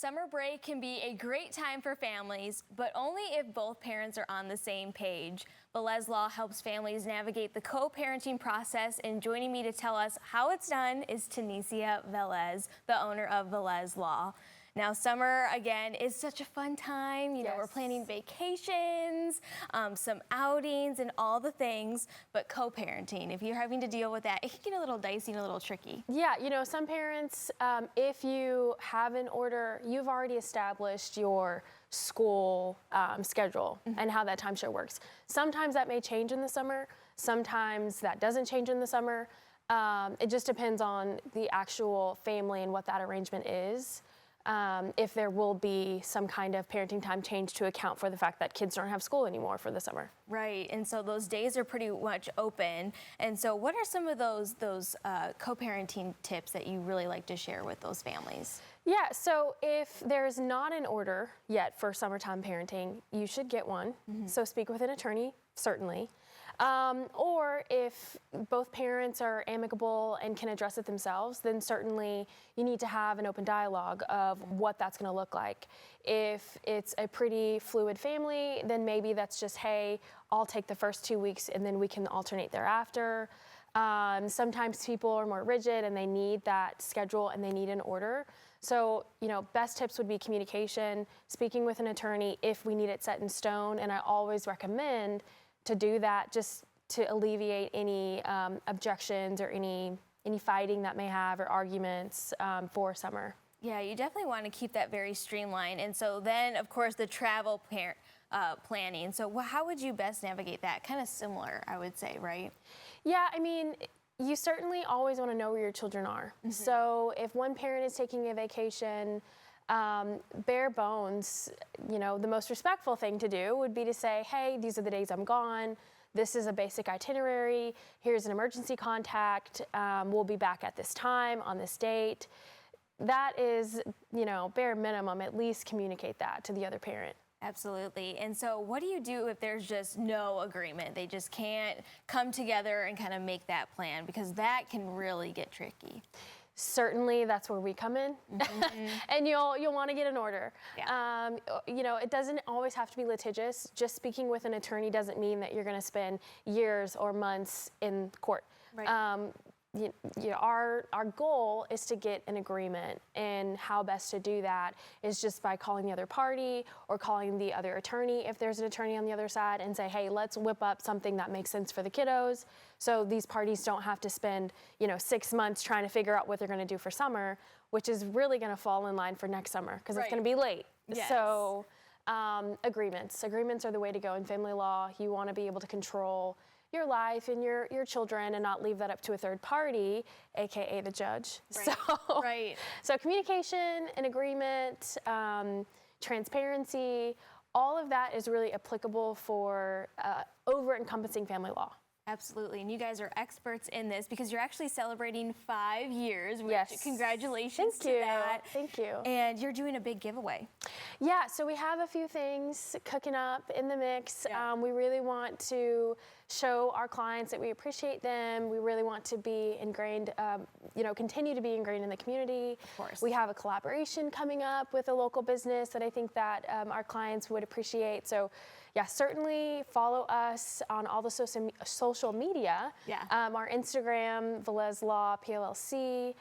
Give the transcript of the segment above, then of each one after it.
Summer break can be a great time for families, but only if both parents are on the same page. Velez Law helps families navigate the co-parenting process, and joining me to tell us how it's done is Tunisia Velez, the owner of Velez Law. Now, summer, again, is such a fun time. You know, we're planning vacations, some outings, and all the things. But co-parenting, if you're having to deal with that, it can get a little dicey and a little tricky. Yeah, you know, some parents, if you have an order, you've already established your school schedule and how that timeshare works. Sometimes that may change in the summer. Sometimes that doesn't change in the summer. It just depends on the actual family and what that arrangement is. If there will be some kind of parenting time change to account for the fact that kids don't have school anymore for the summer. Right, and so those days are pretty much open. And so what are some of those co-parenting tips that you really like to share with those families? Yeah, so if there's not an order yet for summertime parenting, you should get one. So speak with an attorney, certainly. Or if both parents are amicable and can address it themselves, then certainly you need to have an open dialogue of what that's going to look like. If it's a pretty fluid family, then maybe that's just, hey, I'll take the first 2 weeks and then we can alternate thereafter. Sometimes people are more rigid and they need that schedule and they need an order. So, you know, best tips would be communication, speaking with an attorney if we need it set in stone, and I always recommend to do that just to alleviate any objections or any fighting that may have or arguments for summer. Yeah, you definitely want to keep that very streamlined. And so then, of course, the travel planning. So how would you best navigate that? Kind of similar, I would say, right? Yeah, I mean, you certainly always want to know where your children are. So if one parent is taking a vacation, bare bones, you know, the most respectful thing to do would be to say, hey, these are the days I'm gone. This is a basic itinerary. Here's an emergency contact. We'll be back at this time on this date. That is, you know, bare minimum, at least communicate that to the other parent. Absolutely. And so what do you do if there's just no agreement? They just can't come together and kind of make that plan, because that can really get tricky. Certainly, that's where we come in, and you'll want to get an order. Yeah. You know, it doesn't always have to be litigious. Just speaking with an attorney doesn't mean that you're going to spend years or months in court. Right. Our goal is to get an agreement, and how best to do that is just by calling the other party or calling the other attorney if there's an attorney on the other side, and say, hey, let's whip up something that makes sense for the kiddos, so these parties don't have to spend 6 months trying to figure out what they're going to do for summer, which is really going to fall in line for next summer because it's going to be late. Yes. So agreements are the way to go in family law. You want to be able to control your life and your children and not leave that up to a third party, aka the judge. Right. So communication and agreement, transparency, all of that is really applicable for over-encompassing family law. Absolutely, and you guys are experts in this because you're actually celebrating 5 years. Which, yes. Congratulations Thank you. to that. Thank you. And you're doing a big giveaway. Yeah, so we have a few things cooking up in the mix. Yeah. We really want to show our clients that we appreciate them. We really want to be ingrained, continue to be ingrained in the community. Of course. We have a collaboration coming up with a local business that I think that our clients would appreciate. So, yeah, certainly follow us on all the social media. Yeah. Our Instagram, Velez Law PLLC.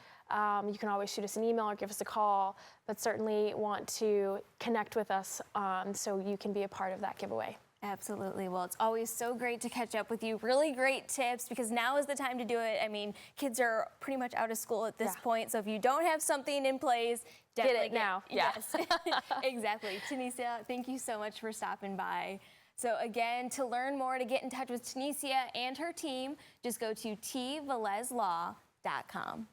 You can always shoot us an email or give us a call, but certainly want to connect with us so you can be a part of that giveaway. Absolutely. Well, it's always so great to catch up with you. Really great tips, because now is the time to do it. I mean, kids are pretty much out of school at this point, so if you don't have something in place, definitely get it now. Yeah. Yes, exactly. Tunisia, thank you so much for stopping by. So again, to learn more, to get in touch with Tunisia and her team, just go to tvelezlaw.com.